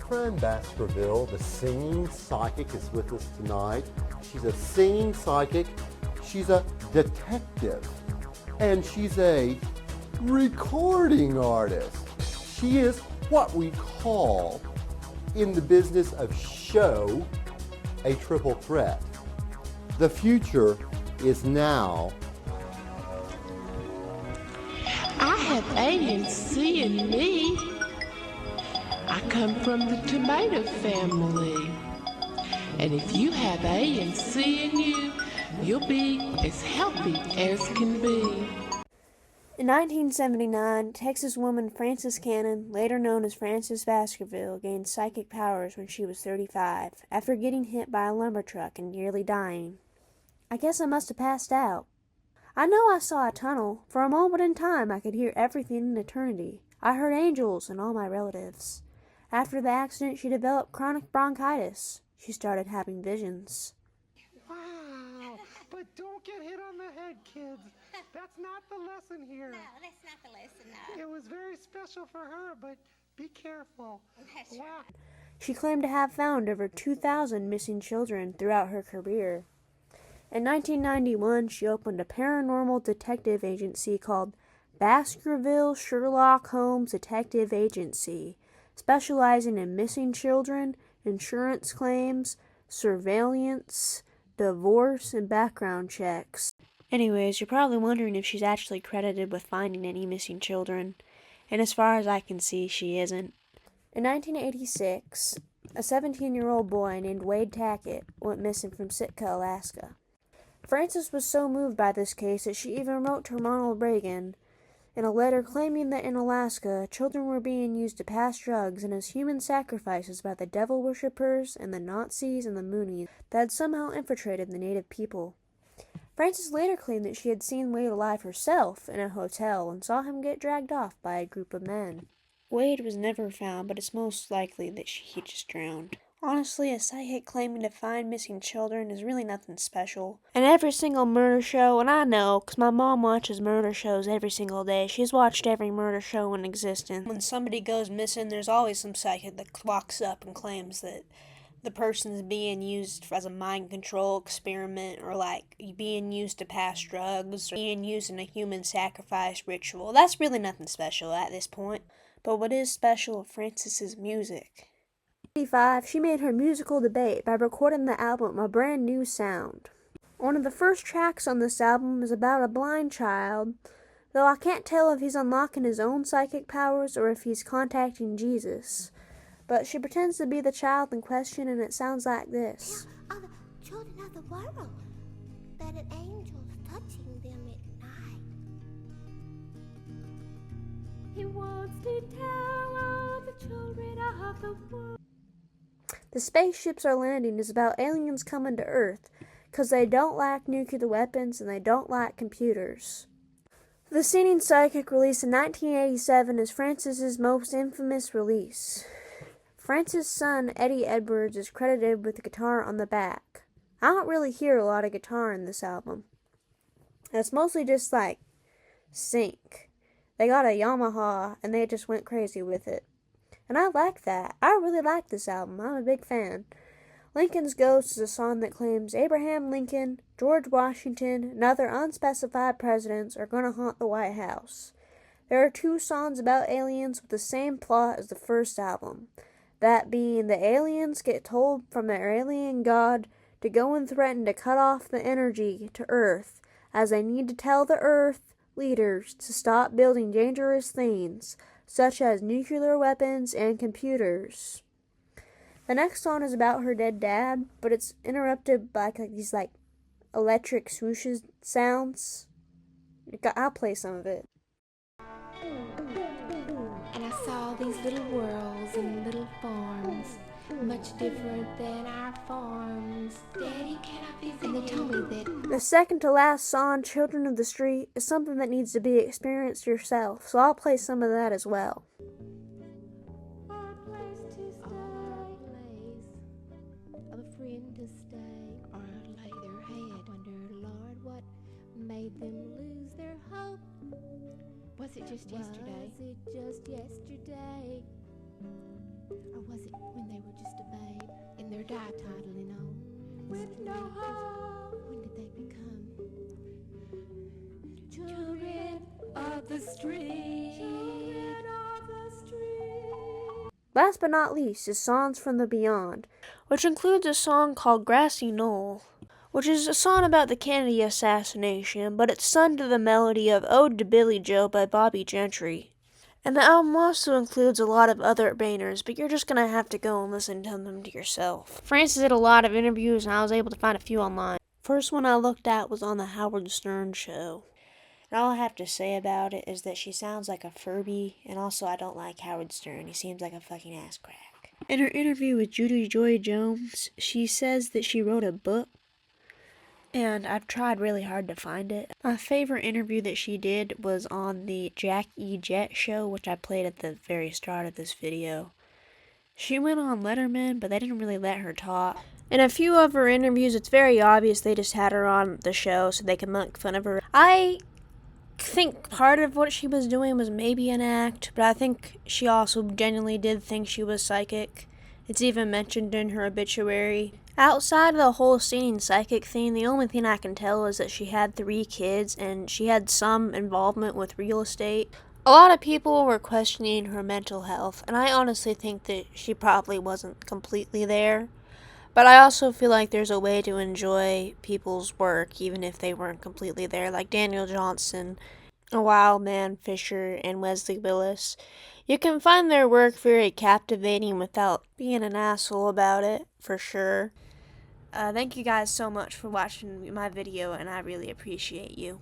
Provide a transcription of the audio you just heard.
friend Baskerville, the singing psychic, is with us tonight. She's a singing psychic, she's a detective, and she's a recording artist. She is what we call in the business of show a triple threat. The future is now. I have aliens seeing me. I come from the tomato family. And if you have aliens seeing you, you'll be as healthy as can be. In 1979, Texas woman Frances Cannon, later known as Frances Baskerville, gained psychic powers when she was 35, after getting hit by a lumber truck and nearly dying. I guess I must have passed out. I know I saw a tunnel. For a moment in time, I could hear everything in eternity. I heard angels and all my relatives. After the accident, she developed chronic bronchitis. She started having visions. Wow, but don't get hit on the head, kids. That's not the lesson here. No, that's not the lesson, no. It was very special for her, but be careful. That's Wow. right. She claimed to have found over 2,000 missing children throughout her career. In 1991, she opened a paranormal detective agency called Baskerville Sherlock Holmes Detective Agency, specializing in missing children, insurance claims, surveillance, divorce, and background checks. Anyways, you're probably wondering if she's actually credited with finding any missing children, and as far as I can see, she isn't. In 1986, a 17-year-old boy named Wade Tackett went missing from Sitka, Alaska. Frances was so moved by this case that she even wrote to Ronald Reagan in a letter claiming that in Alaska, children were being used to pass drugs and as human sacrifices by the devil worshippers and the Nazis and the Moonies that had somehow infiltrated the native people. Frances later claimed that she had seen Wade alive herself in a hotel and saw him get dragged off by a group of men. Wade was never found, but it's most likely that he just drowned. Honestly, a psychic claiming to find missing children is really nothing special. And every single murder show, and I know, 'cause my mom watches murder shows every single day. She's watched every murder show in existence. When somebody goes missing, there's always some psychic that walks up and claims that the person's being used as a mind control experiment, or like being used to pass drugs, or being used in a human sacrifice ritual. That's really nothing special at this point. But what is special of Frances's music? In 1985, she made her musical debut by recording the album A Brand New Sound. One of the first tracks on this album is about a blind child, though I can't tell if he's unlocking his own psychic powers or if he's contacting Jesus. But she pretends to be the child in question, and it sounds like this. Tell other children of the world that an angel's touching them at night. He wants to tell all the children of the world. The spaceships are landing is about aliens coming to Earth, 'cause they don't like nuclear weapons and they don't like computers. The Singing Psychic, released in 1987, is Frances's most infamous release. Frances' son, Eddie Edwards, is credited with the guitar on the back. I don't really hear a lot of guitar in this album. It's mostly just like sync. They got a Yamaha and they just went crazy with it. And I like that. I really like this album. I'm a big fan. Lincoln's Ghost is a song that claims Abraham Lincoln, George Washington, and other unspecified presidents are going to haunt the White House. There are two songs about aliens with the same plot as the first album. That being, the aliens get told from their alien god to go and threaten to cut off the energy to Earth, as they need to tell the Earth leaders to stop building dangerous things, such as nuclear weapons and computers. The next song is about her dead dad, but it's interrupted by these electric swooshes sounds. I'll play some of it. And I saw these little worlds and little farms, much different than our farms. Daddy, can I visit? And they told me that The second to last song, Children of the Street, is something that needs to be experienced yourself, so I'll play some of that as well. our place to stay, of a friend to stay, or lay their head. Wonder, Lord, what made them lose their hope? Was it just yesterday? Was it just yesterday? Or was it when die toddling on with no hope. When did they become children of the street? Children of the street. Last but not least is Songs from the Beyond, which includes a song called Grassy Knoll, which is a song about the Kennedy assassination, but it's sung to the melody of Ode to Billy Joe by Bobby Gentry. And the album also includes a lot of other bangers, but you're just going to have to go and listen to them to yourself. Frances did a lot of interviews, and I was able to find a few online. First one I looked at was on the Howard Stern show. And all I have to say about it is that she sounds like a Furby, and also I don't like Howard Stern. He seems like a fucking ass crack. In her interview with Judy Joy Jones, she says that she wrote a book, and I've tried really hard to find it. My favorite interview that she did was on the Jack E. Jett show, which I played at the very start of this video. She went on Letterman, but they didn't really let her talk. In a few of her interviews, it's very obvious they just had her on the show so they could make fun of her. I think part of what she was doing was maybe an act, but I think she also genuinely did think she was psychic. It's even mentioned in her obituary. Outside of the whole singing psychic thing, the only thing I can tell is that she had 3 kids and she had some involvement with real estate. A lot of people were questioning her mental health, and I honestly think that she probably wasn't completely there. But I also feel like there's a way to enjoy people's work even if they weren't completely there, like Daniel Johnston, Wildman Fisher, and Wesley Willis. You can find their work very captivating without being an asshole about it, for sure. Thank you guys so much for watching my video, and I really appreciate you.